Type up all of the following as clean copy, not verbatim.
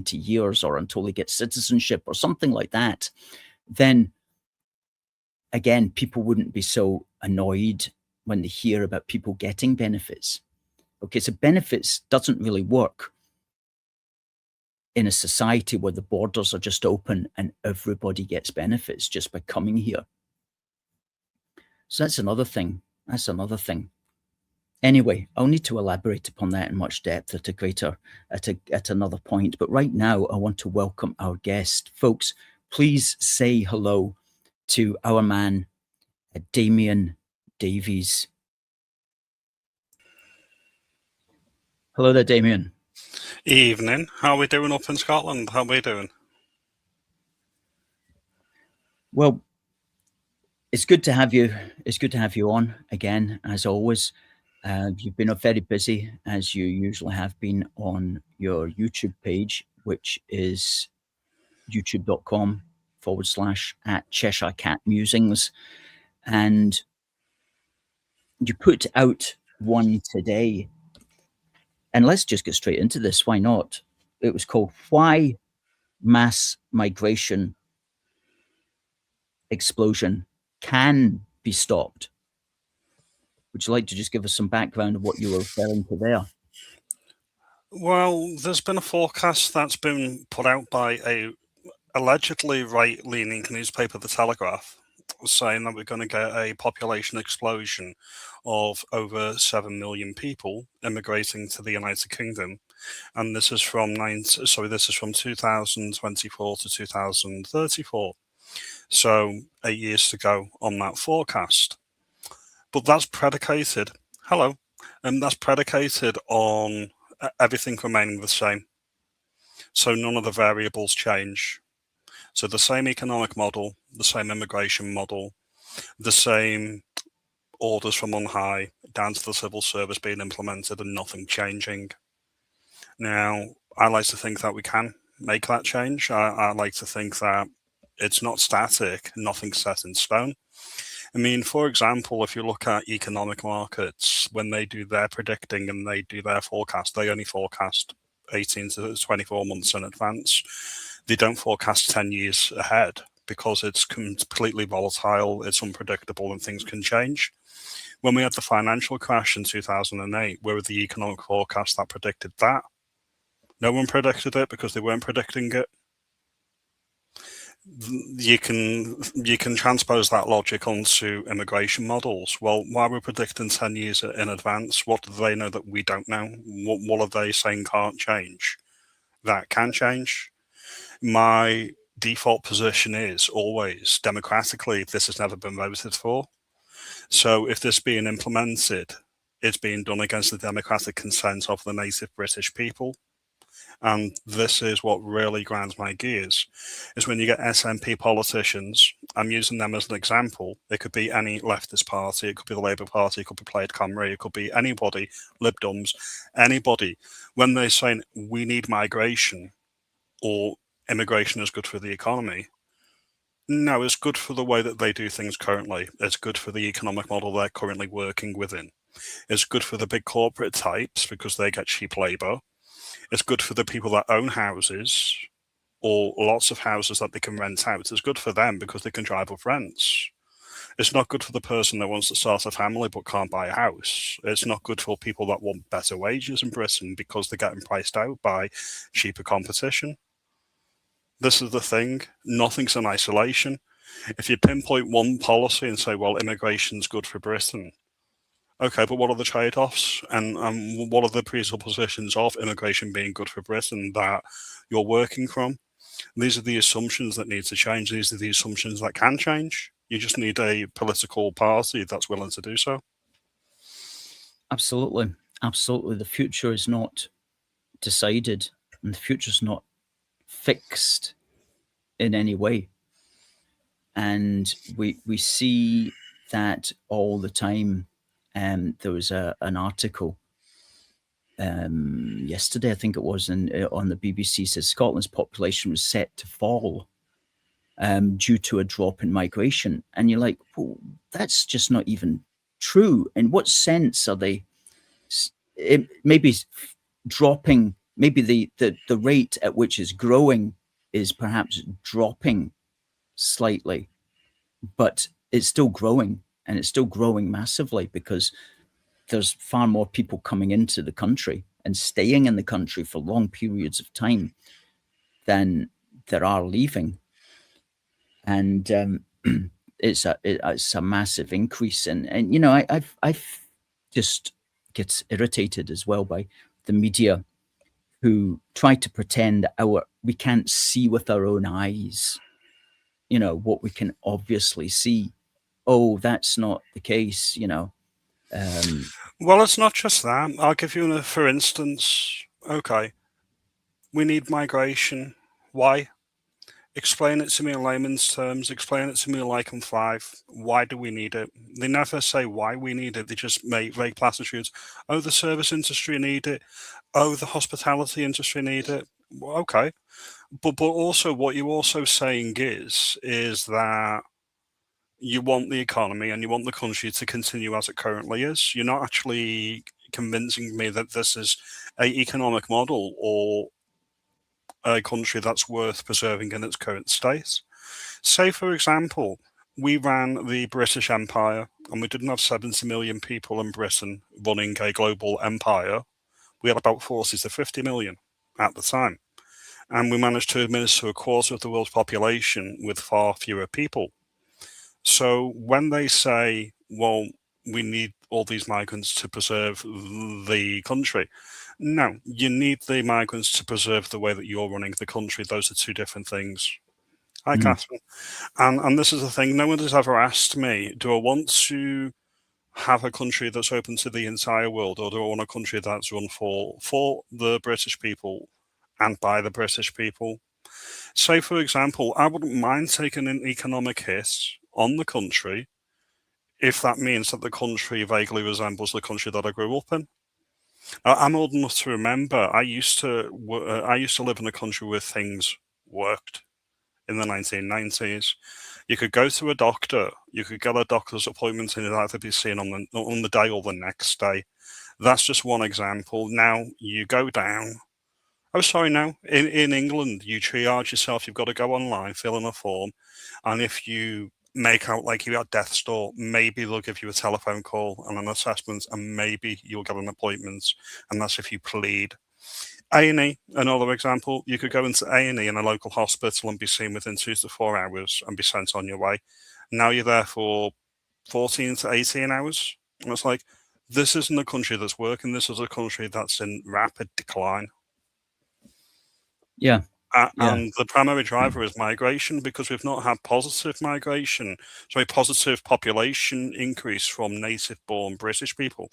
20 years or until they get citizenship or something like that, then again, people wouldn't be so annoyed when they hear about people getting benefits. Okay, so benefits doesn't really work in a society where the borders are just open and everybody gets benefits just by coming here. So that's another thing. That's another thing. Anyway, I'll need to elaborate upon that in much depth at another point. But right now, I want to welcome our guest. Folks, please say hello to our man, Damien Davies. Hello there, Damien. Evening. How are we doing up in Scotland? How are we doing? Well, it's good to have you. It's good to have you on again, as always. You've been very busy, as you usually have been, on your YouTube page, which is youtube.com/at Cat Musings. And you put out one today. And let's just get straight into this. Why not? It was called Why Mass Migration Explosion Can Be Stopped. Would you like to just give us some background of what you were referring to there? Well, there's been a forecast that's been put out by a allegedly right-leaning newspaper, The Telegraph, saying that we're going to get a population explosion of over 7 million people immigrating to the United Kingdom, and this is from 2024 to 2034. So 8 years to go on that forecast. But that's predicated. That's predicated on everything remaining the same. So none of the variables change. So the same economic model, the same immigration model, the same orders from on high, down to the civil service being implemented and nothing changing. Now, I like to think that we can make that change. I like to think that it's not static, nothing's set in stone. I mean, for example, if you look at economic markets, when they do their predicting and they do their forecast, they only forecast 18 to 24 months in advance. They don't forecast 10 years ahead because it's completely volatile, it's unpredictable, and things can change. When we had the financial crash in 2008, where were the economic forecasts that predicted that? No one predicted it because they weren't predicting it. You can transpose that logic onto immigration models. Well, why we're predicting 10 years in advance, what do they know that we don't know? What are they saying can't change? That can change. My default position is always, democratically, this has never been voted for. So if this being implemented, it's being done against the democratic consent of the native British people. And this is what really grinds my gears, is when you get SNP politicians, I'm using them as an example, it could be any leftist party, it could be the Labour Party, it could be Plaid Cymru, it could be anybody, Lib Dems, anybody, when they're saying we need migration or immigration is good for the economy. No, it's good for the way that they do things currently. It's good for the economic model they're currently working within. It's good for the big corporate types because they get cheap labour. It's good for the people that own houses or lots of houses that they can rent out. It's good for them because they can drive up rents. It's not good for the person that wants to start a family but can't buy a house. It's not good for people that want better wages in Britain because they're getting priced out by cheaper competition. This is the thing. Nothing's in isolation. If you pinpoint one policy and say, well, immigration's good for Britain, okay, but what are the trade-offs and what are the presuppositions of immigration being good for Britain that you're working from? These are the assumptions that need to change. These are the assumptions that can change. You just need a political party that's willing to do so. Absolutely. Absolutely. The future is not decided and the future is not fixed in any way. And we see that all the time. There was an article yesterday, I think it was, on the BBC, says Scotland's population was set to fall due to a drop in migration. And you're like, well, that's just not even true. In what sense are they maybe dropping maybe the rate at which it's growing is perhaps dropping slightly, but it's still growing, and it's still growing massively because there's far more people coming into the country and staying in the country for long periods of time than there are leaving. And it's a massive increase. And you know, I've just gets irritated as well by the media who try to pretend that we can't see with our own eyes, you know, what we can obviously see. Oh, that's not the case, you know. Well, it's not just that. I'll give you for instance. Okay, we need migration. Why? Explain it to me in layman's terms. Explain it to me like I'm five. Why do we need it? They never say why we need it. They just make vague platitudes. Oh, the service industry need it. Oh, the hospitality industry need it. Well, okay, but also what you're also saying is that you want the economy and you want the country to continue as it currently is. You're not actually convincing me that this is a economic model or a country that's worth preserving in its current state. Say, for example, we ran the British Empire and we didn't have 70 million people in Britain running a global empire. We had about 40 to 50 million at the time. And we managed to administer a quarter of the world's population with far fewer people. So when they say, well, we need all these migrants to preserve the country, no, you need the migrants to preserve the way that you're running the country. Those are two different things. Hi, Catherine. And this is the thing, no one has ever asked me, do I want to have a country that's open to the entire world, or do I want a country that's run for the British people and by the British people? Say, for example, I wouldn't mind taking an economic hit on the country if that means that the country vaguely resembles the country that I grew up in. I'm old enough to remember I used to live in a country where things worked in the 1990s. You could go to a doctor, you could get a doctor's appointment and it'd either be seen on the day or the next day. That's just one example. Now you go down. Oh, sorry, no. In England, you triage yourself. You've got to go online, fill in a form, and if you make out like you're at death's door, maybe they'll give you a telephone call and an assessment, and maybe you'll get an appointment, and that's if you plead. A&E, another example, you could go into A&E in a local hospital and be seen within 2 to 4 hours and be sent on your way. Now you're there for 14 to 18 hours. And it's like, this isn't a country that's working. This is a country that's in rapid decline. Yeah. And the primary driver is migration, because we've not had positive population increase from native-born British people.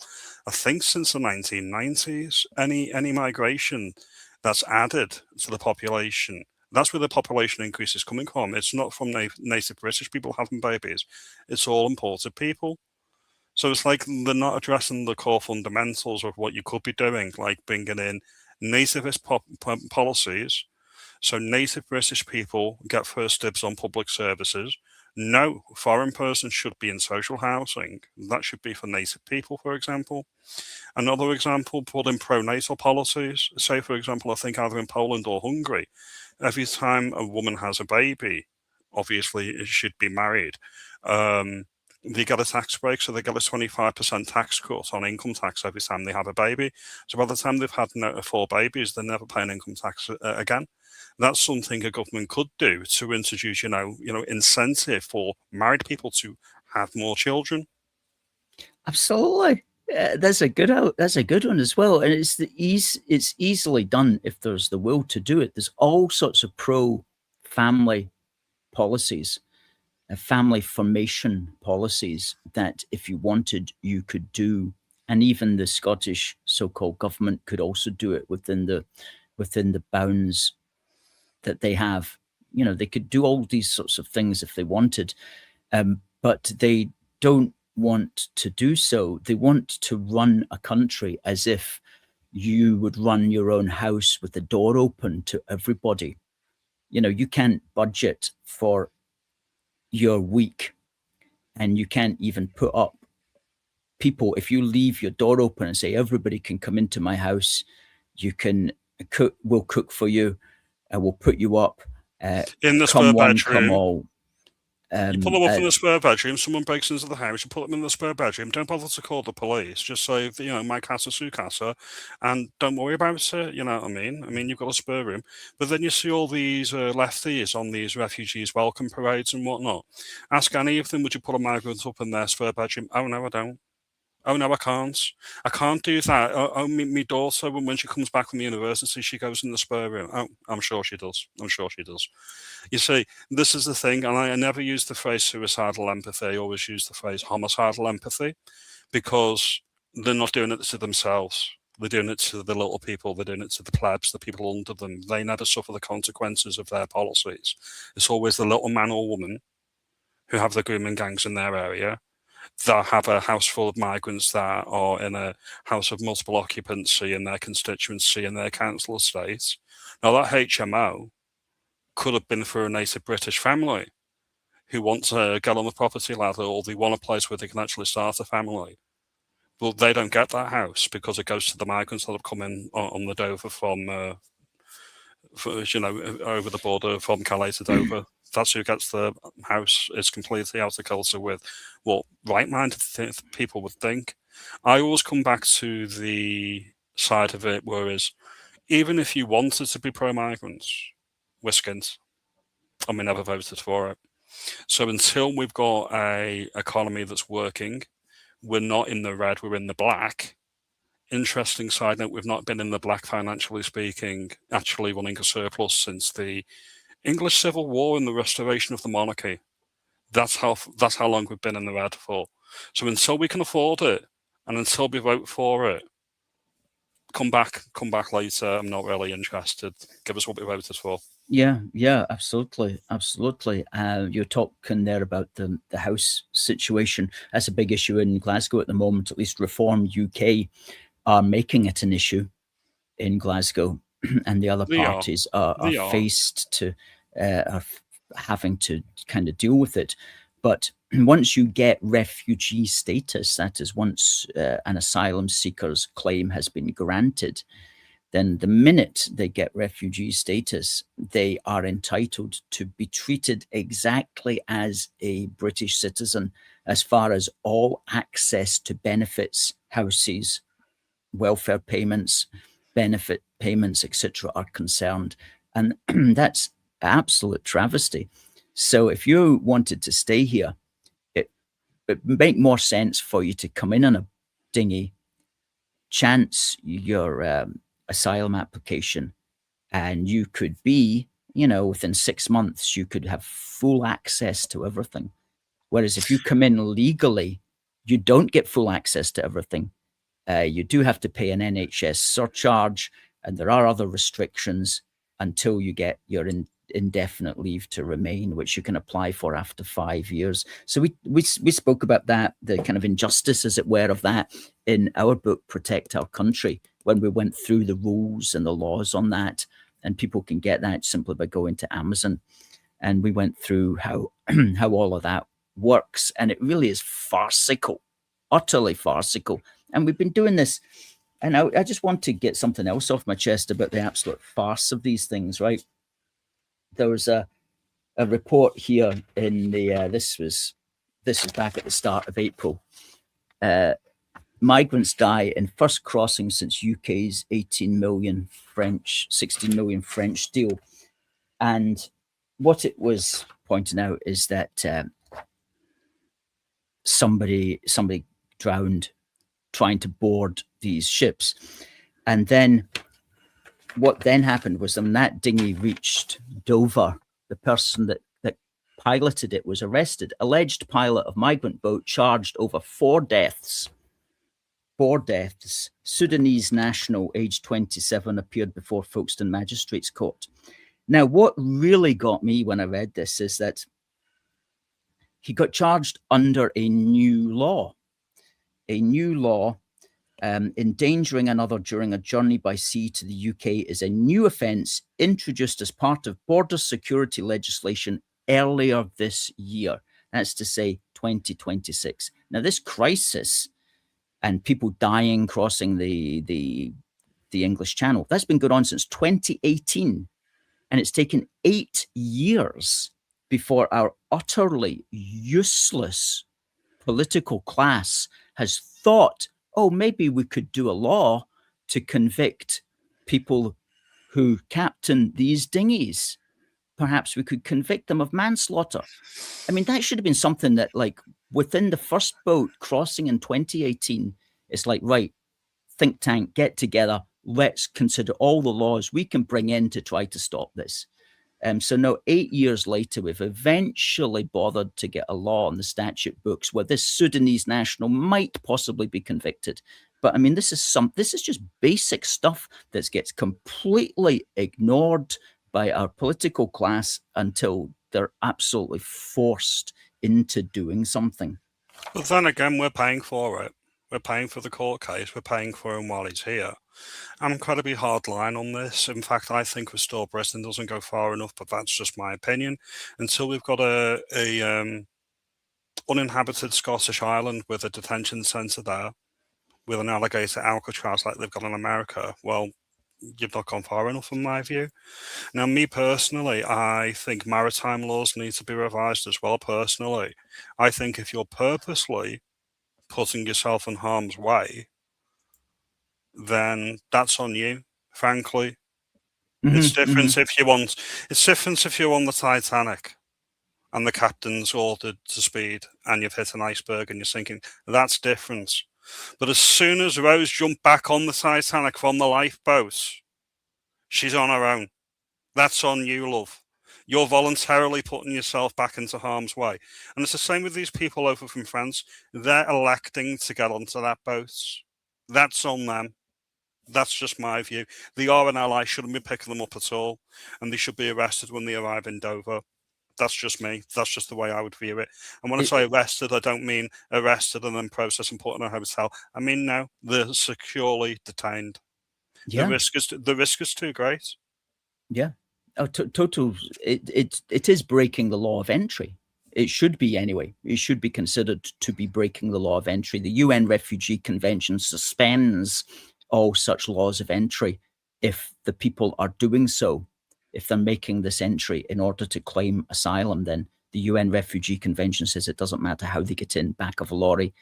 I think since the 1990s, any migration that's added to the population, that's where the population increase is coming from. It's not from native British people having babies. It's all imported people. So it's like they're not addressing the core fundamentals of what you could be doing, like bringing in nativist policies. So native British people get first dibs on public services. No foreign person should be in social housing. That should be for native people, for example. Another example, put in pro-natal policies. Say, for example, I think either in Poland or Hungary, every time a woman has a baby, obviously it should be married, they get a tax break, so they get a 25% tax cut on income tax every time they have a baby. So by the time they've had 4 babies, they're never paying income tax again. That's something a government could do to introduce, incentive for married people to have more children. Absolutely. That's a good one as well, and it's easily done if there's the will to do it. There's all sorts of pro-family policies, family formation policies that if you wanted, you could do. And even the Scottish so-called government could also do it within the bounds that they have. They could do all these sorts of things if they wanted, but they don't want to do so. They want to run a country as if you would run your own house with the door open to everybody. You can't budget for your week, and you can't even put up people. If you leave your door open and say everybody can come into my house, you can we'll cook for you, we'll put you up. In the come spare one, bedroom. come all. You pull them up in the spare bedroom, someone breaks into the house, you put them in the spare bedroom, don't bother to call the police, just say, my casa, su casa, and don't worry about it, you know what I mean? I mean, you've got a spare room. But then you see all these lefties on these refugees welcome parades and whatnot. Ask any of them, would you put a migrant up in their spare bedroom? Oh, no, I don't. Oh, no, I can't. I can't do that. Oh, my daughter, when she comes back from university, she goes in the spare room. Oh, I'm sure she does. I'm sure she does. You see, this is the thing, and I never use the phrase suicidal empathy. I always use the phrase homicidal empathy, because they're not doing it to themselves. They're doing it to the little people. They're doing it to the plebs, the people under them. They never suffer the consequences of their policies. It's always the little man or woman who have the grooming gangs in their area, that have a house full of migrants that are in a house of multiple occupancy in their constituency, in their council estate. Now, that HMO could have been for a native British family who want to get on the property ladder, or they want a place where they can actually start a family. But they don't get that house because it goes to the migrants that have come in on the Dover from, over the border from Calais to Dover. That's who gets the house. Is completely out of kilter with what right-minded people would think. I always come back to the side of it, whereas even if you wanted to be pro-migrants, we're skint, and we never voted for it. So until we've got a economy that's working, we're not in the red, we're in the black. Interesting side note, we've not been in the black financially speaking, actually running a surplus since the English Civil War and the restoration of the monarchy. That's how long we've been in the red for. So until we can afford it, and until we vote for it, come back later. I'm not really interested. Give us what we voted for. Yeah, absolutely. You're talking there about the house situation. That's a big issue in Glasgow at the moment. At least Reform UK are making it an issue in Glasgow, and the other parties are faced to are having to kind of deal with it. But once you get refugee status, that is, once an asylum seeker's claim has been granted, then the minute they get refugee status, they are entitled to be treated exactly as a British citizen as far as all access to benefits, houses, welfare payments, benefit payments, etc. are concerned. And that's absolute travesty. So if you wanted to stay here, it would make more sense for you to come in on a dinghy, chance your asylum application, and you could be, within 6 months, you could have full access to everything. Whereas if you come in legally, you don't get full access to everything. You do have to pay an NHS surcharge, and there are other restrictions until you get your indefinite leave to remain, which you can apply for after 5 years. So we spoke about that, the kind of injustice, as it were, of that in our book, Protect Our Country, when we went through the rules and the laws on that. And people can get that simply by going to Amazon. And we went through how all of that works. And it really is farcical, utterly farcical. And we've been doing this. And I just want to get something else off my chest about the absolute farce of these things, right? There was a report here in the this was back at the start of April. Migrants die in first crossing since UK's 16 million French deal. And what it was pointing out is that somebody drowned trying to board these ships. And then what then happened was when that dinghy reached Dover, the person that piloted it was arrested. Alleged pilot of migrant boat charged over 4 deaths. 4 deaths. Sudanese national, aged 27, appeared before Folkestone Magistrates Court. Now, what really got me when I read this is that he got charged under a new law. Endangering another during a journey by sea to the UK is a new offence introduced as part of border security legislation earlier this year. That's to say 2026. Now, this crisis and people dying crossing the the English Channel. That's been going on since 2018. And it's taken 8 years before our utterly useless political class has thought, oh, maybe we could do a law to convict people who captain these dinghies. Perhaps we could convict them of manslaughter. I mean, that should have been something that, like, within the first boat crossing in 2018, it's like, right, think tank, get together, let's consider all the laws we can bring in to try to stop this. So now 8 years later, we've eventually bothered to get a law on the statute books where this Sudanese national might possibly be convicted. But I mean, this is just basic stuff that gets completely ignored by our political class until they're absolutely forced into doing something. But then again, we're paying for it. We're paying for the court case. We're paying for him while he's here. I'm incredibly hard line on this. In fact, I think Restore Britain doesn't go far enough, but that's just my opinion. Until we've got a uninhabited Scottish island with a detention centre there, with an alligator Alcatraz like they've got in America, well, you've not gone far enough in my view. Now, me personally, I think maritime laws need to be revised as well, personally. I think if you're purposely putting yourself in harm's way, then that's on you, frankly. It's different if you're on the Titanic and the captain's ordered to speed and you've hit an iceberg and you're sinking. That's different. But as soon as Rose jumped back on the Titanic from the lifeboat, she's on her own. That's on you, love. You're voluntarily putting yourself back into harm's way. And it's the same with these people over from France. They're electing to get onto that boat. That's on them. That's just my view. They are an ally, shouldn't be picking them up at all. And they should be arrested when they arrive in Dover. That's just me. That's just the way I would view it. And when I say arrested, I don't mean arrested and then processed and put in a hotel. I mean, no, they're securely detained. Yeah. The risk is too great. Yeah. Oh, total. It is breaking the law of entry. It should be anyway. It should be considered to be breaking the law of entry. The UN Refugee Convention suspends all such laws of entry if the people are doing so. If they're making this entry in order to claim asylum, then the UN Refugee Convention says it doesn't matter how they get in, back of a lorry,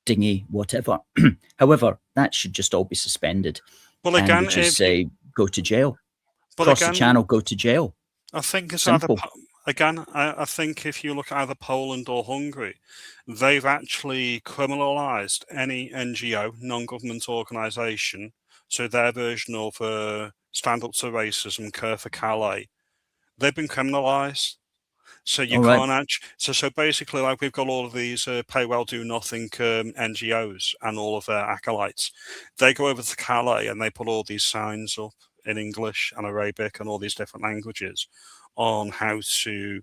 dinghy, whatever. However, that should just all be suspended. Well, again, just say go to jail. But Cross again, the channel, go to jail. I think it's Simple. I think if you look at either Poland or Hungary, they've actually criminalised any NGO, non-government organisation. So their version of Stand Up to Racism, Care for Calais, they've been criminalised. So you can't actually. So basically, like we've got all of these pay well do nothing NGOs and all of their acolytes. They go over to Calais and they put all these signs up in English and Arabic and all these different languages on how to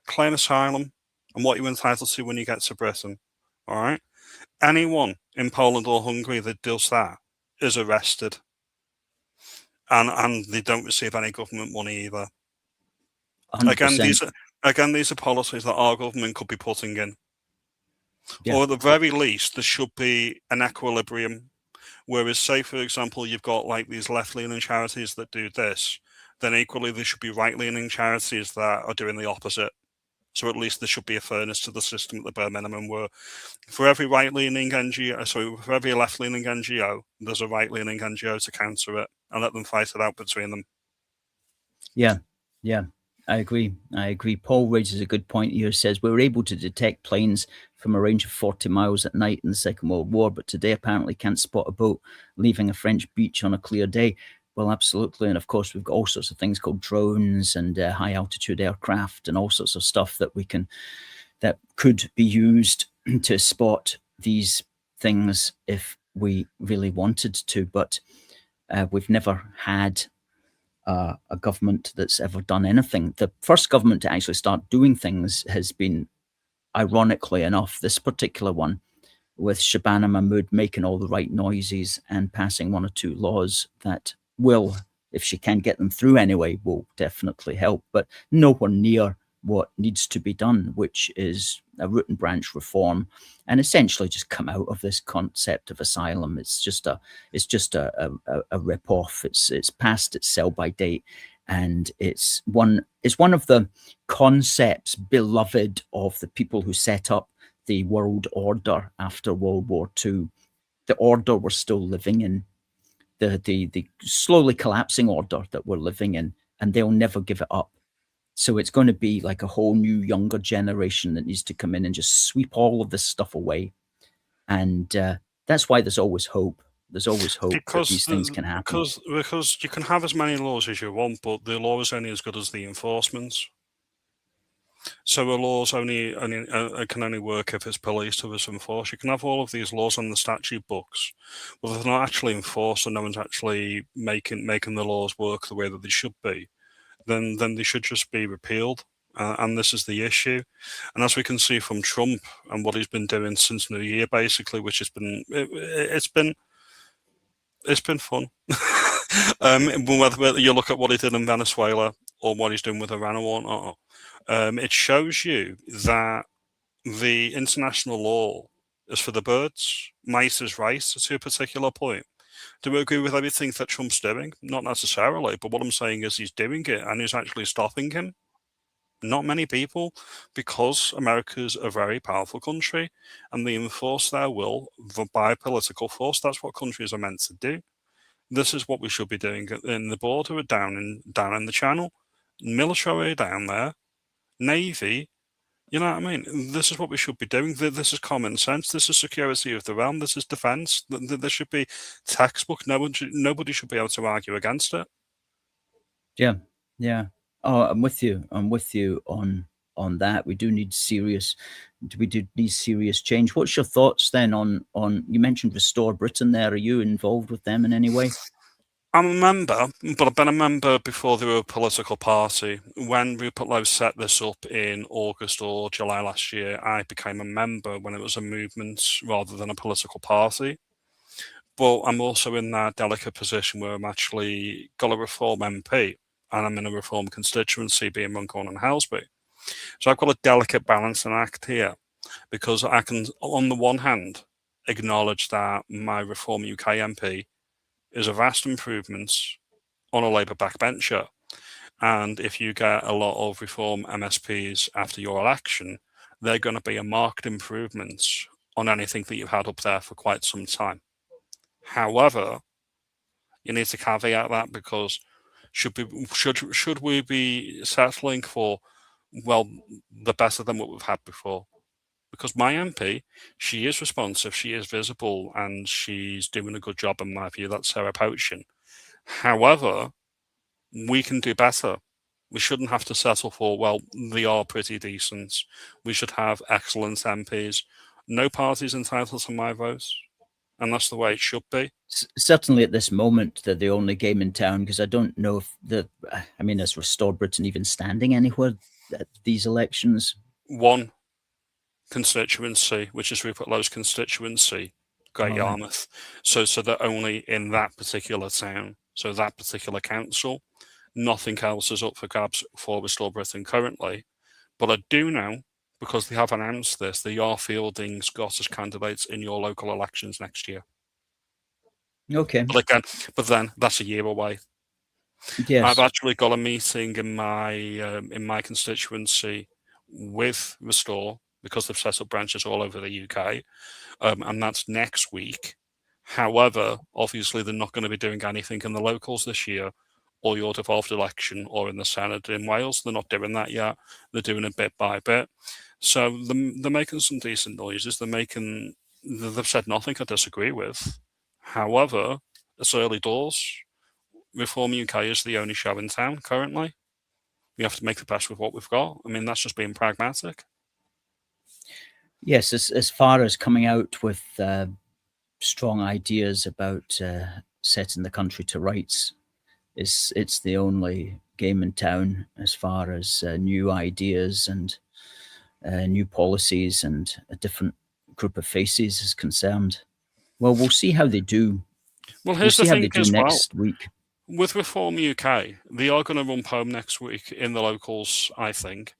claim asylum and what you're entitled to when you get to Britain. All right. Anyone in Poland or Hungary that does that is arrested. And they don't receive any government money either. 100%. Again, these are policies that our government could be putting in. Yeah. Or at the very least, there should be an equilibrium. Whereas, say, for example, you've got like these left-leaning charities that do this, then equally there should be right-leaning charities that are doing the opposite. So at least there should be a fairness to the system at the bare minimum, where for every right-leaning NGO, for every left-leaning NGO, there's a right-leaning NGO to counter it and let them fight it out between them. Yeah, I agree. Paul raises a good point here. Says we were able to detect planes from a range of 40 miles at night in the Second World War, but today apparently can't spot a boat leaving a French beach on a clear day. Well, absolutely. And of course, we've got all sorts of things called drones and high altitude aircraft and all sorts of stuff that that could be used to spot these things if we really wanted to. But we've never had a government that's ever done anything. The first government to actually start doing things has been, ironically enough, this particular one, with Shabana Mahmood making all the right noises and passing one or two laws that will, if she can get them through anyway, will definitely help, but nowhere near what needs to be done, which is a root and branch reform, and essentially just come out of this concept of asylum. It's just a rip off. It's past its sell by date, and it's one of the concepts beloved of the people who set up the world order after World War II. The order we're still living in, the slowly collapsing order that we're living in, and they'll never give it up. So it's going to be like a whole new younger generation that needs to come in and just sweep all of this stuff away. And that's why there's always hope. There's always hope that these things can happen. Because you can have as many laws as you want, but the law is only as good as the enforcement. So a law's can only work if it's policed or it's enforced. You can have all of these laws on the statute books, but if they're not actually enforced and no one's actually making the laws work the way that they should be, then they should just be repealed. And this is the issue. And as we can see from Trump and what he's been doing since New Year, basically, which has been it's been fun. Whether you look at what he did in Venezuela or what he's doing with Iran or whatnot, it shows you that the international law is for the birds. Mice is right to a particular point. Do we agree with everything that Trump's doing? Not necessarily, but what I'm saying is he's doing it, and who's actually stopping him? Not many people, because America's a very powerful country, and they enforce their will by political force. That's what countries are meant to do. This is what we should be doing in the border, down in the Channel, military down there, Navy. You know what I mean? This is what we should be doing. This is common sense. This is security of the realm. This is defense. There should be textbook. Nobody should be able to argue against it. Yeah. Oh, I'm with you on that. We do need serious change. What's your thoughts then on you mentioned Restore Britain there? Are you involved with them in any way? I'm a member, but I've been a member before they were a political party. When Rupert Lowe set this up in August or July last year, I became a member when it was a movement rather than a political party. But I'm also in that delicate position where I'm actually got a Reform MP, and I'm in a Reform constituency, being Runcorn and Helsby. So I've got a delicate balancing act here, because I can, on the one hand, acknowledge that my Reform UK MP is a vast improvement on a Labour backbencher. And if you get a lot of Reform MSPs after your election, they're going to be a marked improvement on anything that you've had up there for quite some time. However, you need to caveat that, because should we be settling for, well, the better than what we've had before? Because my MP, she is responsive, she is visible, and she's doing a good job in my view. That's Sarah Poachin. However, we can do better. We shouldn't have to settle for, well, they are pretty decent. We should have excellent MPs. No party's entitled to my vote, and that's the way it should be. Certainly at this moment, they're the only game in town, because I don't know if is Restore Britain even standing anywhere at these elections? One constituency, which is Rupert Lowe's constituency, Great Yarmouth. So they're only in that particular town, so that particular council. Nothing else is up for grabs for Restore Britain currently. But I do know, because they have announced this, they are fielding Scottish candidates in your local elections next year. Okay. But then that's a year away. Yes. I've actually got a meeting in my constituency with Restore, because they've set up branches all over the UK, and that's next week. However, obviously they're not going to be doing anything in the locals this year, or your devolved election, or in the Senate in Wales. They're not doing that yet. They're doing it bit by bit. So they're making some decent noises. They've said nothing I disagree with. However, it's early doors. Reform UK is the only show in town currently. We have to make the best with what we've got. I mean, that's just being pragmatic. Yes, as far as coming out with strong ideas about setting the country to rights, it's the only game in town as far as new ideas and new policies and a different group of faces is concerned. Well, we'll see how they do. Well, here's the thing as well. Next week. With Reform UK, they are going to rump home next week in the locals, I think.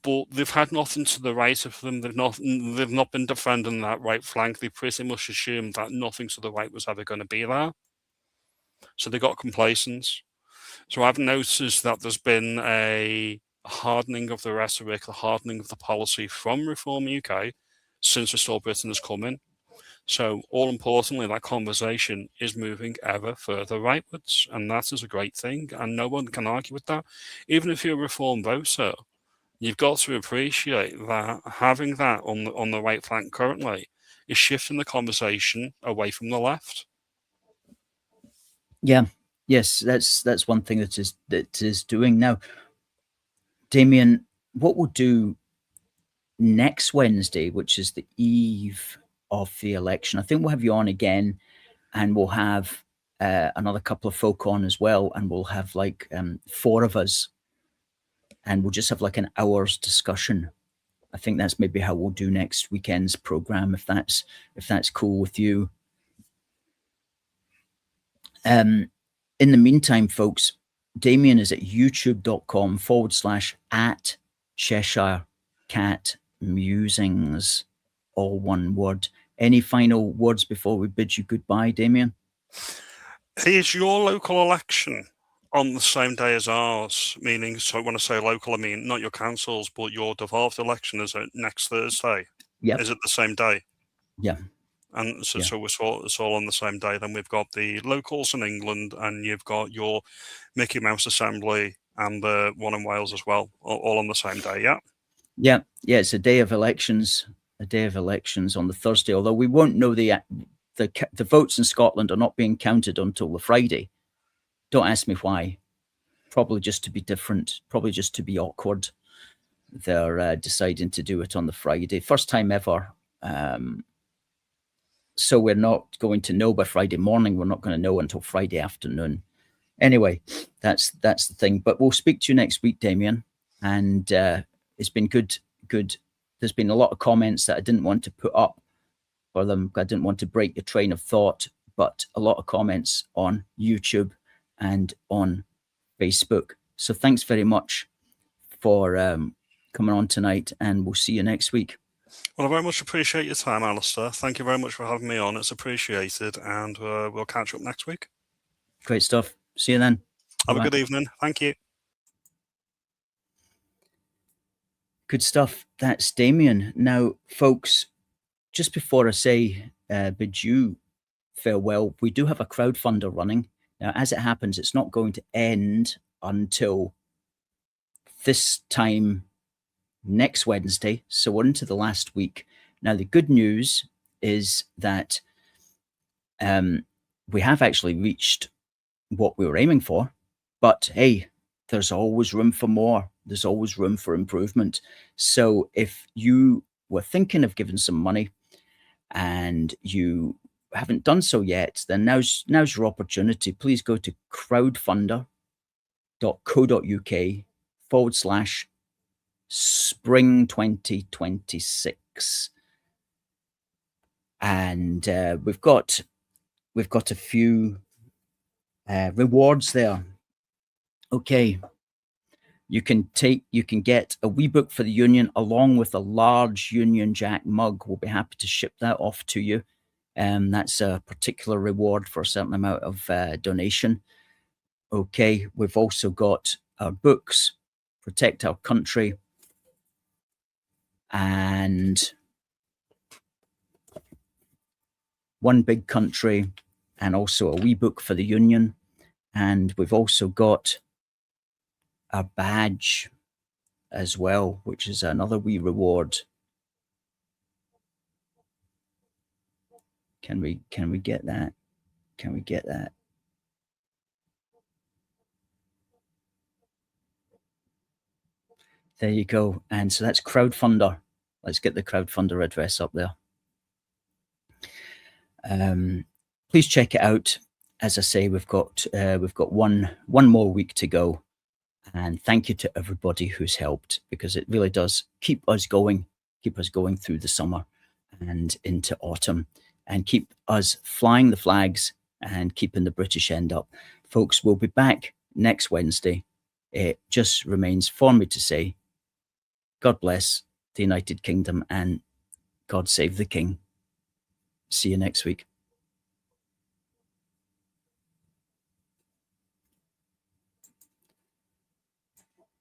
but they've had nothing to the right of them. They've not been defending that right flank. They pretty much assumed that nothing to the right was ever going to be there. So they got complacent. So I've noticed that there's been a hardening of the rhetoric, the hardening of the policy from Reform UK since Restore Britain has come in. So all importantly, that conversation is moving ever further rightwards, and that is a great thing, and no one can argue with that. Even if you're a Reform voter, you've got to appreciate that having that on the right flank currently is shifting the conversation away from the left. Yeah, yes, that's one thing that is doing now. Damien, what we'll do next Wednesday, which is the eve of the election, I think we'll have you on again, and we'll have another couple of folk on as well, and we'll have like 4 of us, and we'll just have like an hour's discussion. I think that's maybe how we'll do next weekend's program, if that's cool with you. In the meantime, folks, Damien is at youtube.com/at Cheshire Cat Musings, all one word. Any final words before we bid you goodbye, Damien? Is your local election on the same day as ours? Meaning, so when I say local, I mean not your councils, but your devolved election is it next Thursday? Yeah. Is it the same day? Yeah. And so, Yeah. so it's all on the same day. Then we've got the locals in England, and you've got your Mickey Mouse Assembly and the one in Wales as well, all on the same day. Yeah. Yeah. Yeah. It's a day of elections. A day of elections on the Thursday. Although we won't know the votes in Scotland are not being counted until the Friday. Don't ask me why. Probably just to be different. Probably just to be awkward. They're deciding to do it on the Friday. First time ever. So we're not going to know by Friday morning. We're not going to know until Friday afternoon. Anyway, that's the thing. But we'll speak to you next week, Damien. And it's been good. There's been a lot of comments that I didn't want to put up for them. I didn't want to break your train of thought, but a lot of comments on YouTube and on Facebook. So thanks very much for coming on tonight, and we'll see you next week. Well, I very much appreciate your time, Alistair. Thank you very much for having me on. It's appreciated, and we'll catch up next week. Great stuff. See you then. Have a good evening. Thank you. Good stuff. That's Damien. Now, folks, just before I say bid you farewell, we do have a crowdfunder running. Now, as it happens, it's not going to end until this time next Wednesday. So we're into the last week. Now, the good news is that we have actually reached what we were aiming for. But hey, there's always room for more. There's always room for improvement. So if you were thinking of giving some money and you haven't done so yet, then now's your opportunity. Please go to crowdfunder.co.uk/spring 2026. And we've got a few rewards there. Okay. You can get a wee book for the union along with a large Union Jack mug. We'll be happy to ship that off to you. That's a particular reward for a certain amount of donation. Okay, we've also got our books, Protect Our Country, and One Big Country, and also a wee book for the union. And we've also got a badge as well, which is another wee reward. Can we get that? Can we get that? There you go. And so that's Crowdfunder. Let's get the Crowdfunder address up there. Please check it out. As I say, we've got one more week to go. And thank you to everybody who's helped, because it really does keep us going through the summer and into autumn, and keep us flying the flags and keeping the British end up. Folks, we'll be back next Wednesday. It just remains for me to say God bless the United Kingdom, and God save the King. See you next week.